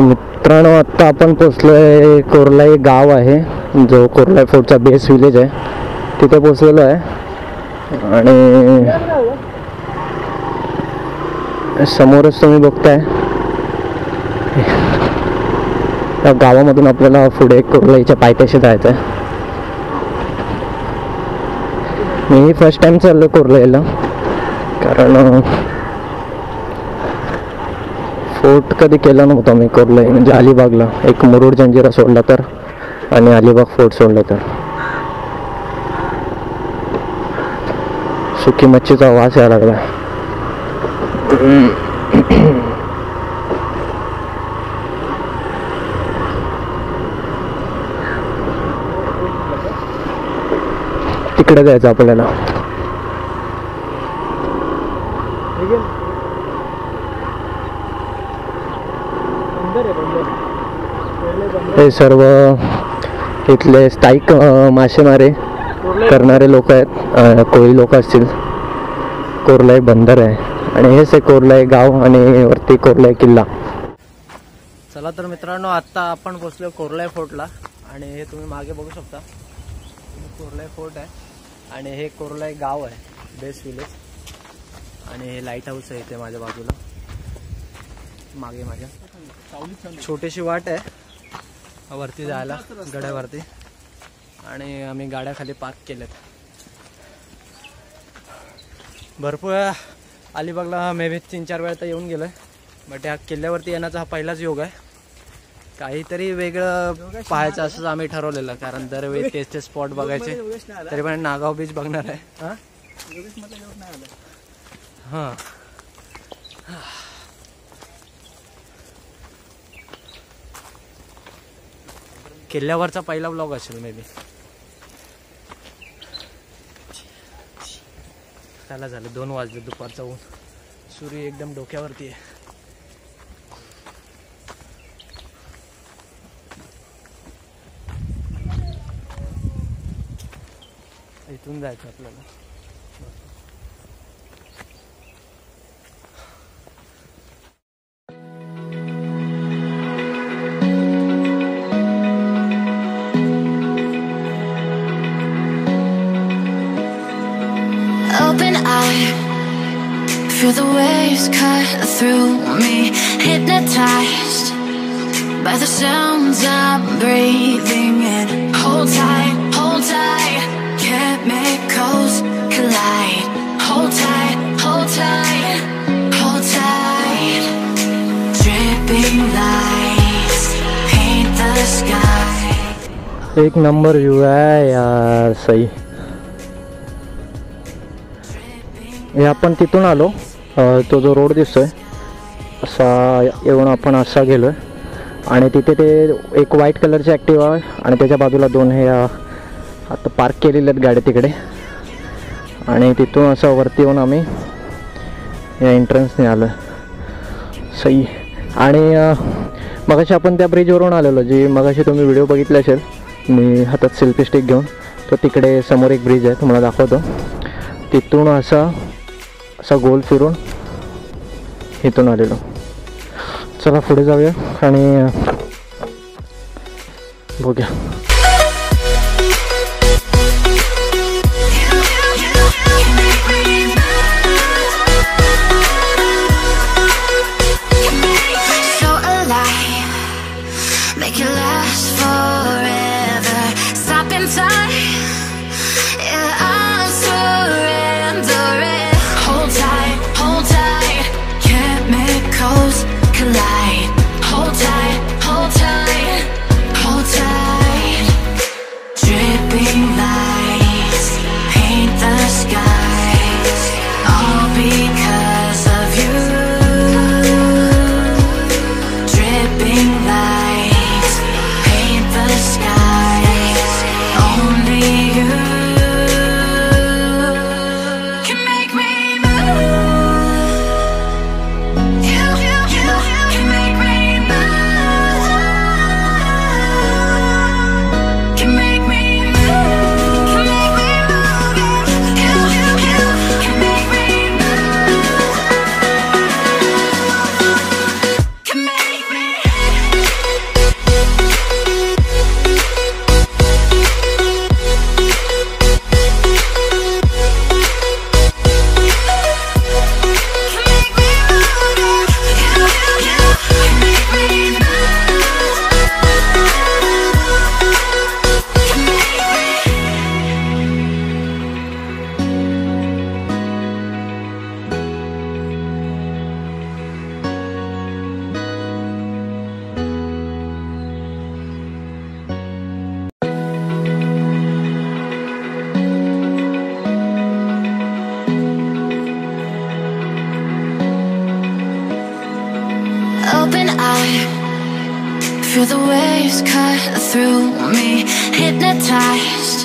मित्रांनो आत्ता आपण पोचलोय कोरलाई गाव आहे जो कोरलाई फोर्टचा बेस विलेज आहे तिथे पोचलेलो आहे आणि समोरच तुम्ही बघताय या गावामधून आपल्याला पुढे कोरलाईच्या पायथ्याशी जायचं आहे. मी फर्स्ट टाइम चाललो कोरलाईला कारण फोर्ट कधी केला नव्हता मी कोरलाई म्हणजे अलिबागला एक मुरुड जंजिरा सोडला तर आणि अलिबाग फोर्ट सोडला तर. सुकी मच्छीचा वास यायला लागला. तिकडे जायचं आपल्याला. हे सर्व इथले स्थायिक मासेमारी करणारे लोक आहेत. कोळी लोक असतील. कोरलाई बंदर आहे आणि हेच आहे कोरलाई गाव आणि वरती कोरलाई किल्ला. चला तर मित्रांनो आत्ता आपण पोचलो कोरलाई फोर्टला आणि हे तुम्ही मागे बघू शकता कोरलाई फोर्ट आहे आणि हे कोरलाई गाव आहे बेस विलेज आणि हे लाईट हाऊस आहे इथे माझ्या बाजूला मागे माझ्या. छोटीशी वाट आहे वरती जायला गड्यावरती आणि आम्ही गाड्या खाली पार्क केल्यात. भरपूर अलिबागला मे बी 3-4 वेळा तर येऊन गेलोय बट या किल्ल्यावरती येण्याचा हा पहिलाच योग आहे. काहीतरी वेगळं पाहायचं असंच आम्ही ठरवलेलं कारण दरवेळी तेच स्पॉट बघायचे. तरी पण नागाव बीच बघणार आहे. हां किल्ल्यावरचा पहिला व्लॉग असेल मे बी. त्याला झालं 2 वाजले दुपारचा ऊन. सूर्य एकदम डोक्यावरती आहे. इथून जायचं आपल्याला. Open eye, feel the waves cut through me, hypnotized by the sounds I'm breathing in. Hold tight, chemicals collide. Hold tight, hold tight. Dripping lights paint the sky. एक नंबर व्यू आहे यार. सही. हे आपण तिथून आलो. तो जो रोड दिसतोय असा येऊन आपण असा गेलोय आणि तिथे ते एक व्हाईट कलरची ॲक्टिवा आहे आणि त्याच्या बाजूला 2 हे आता पार्क केलेले आहेत गाड्या तिकडे आणि तिथून असं वरती येऊन आम्ही या एंट्रन्सने आलो आहे. सही. आणि मगाशी आपण त्या ब्रिजवरून आलेलो जी मगाशी तुम्ही व्हिडिओ बघितला असेल मी हातात सेल्फी स्टिक घेऊन. तो तिकडे समोर एक ब्रिज आहे तुम्हाला दाखवतो. तिथून असा गोल फिरून इथून आलेलो. चला पुढे जाऊया आणि बघूया. through me, hypnotized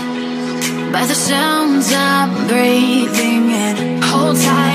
by the sounds I'm breathing in. Hold tight.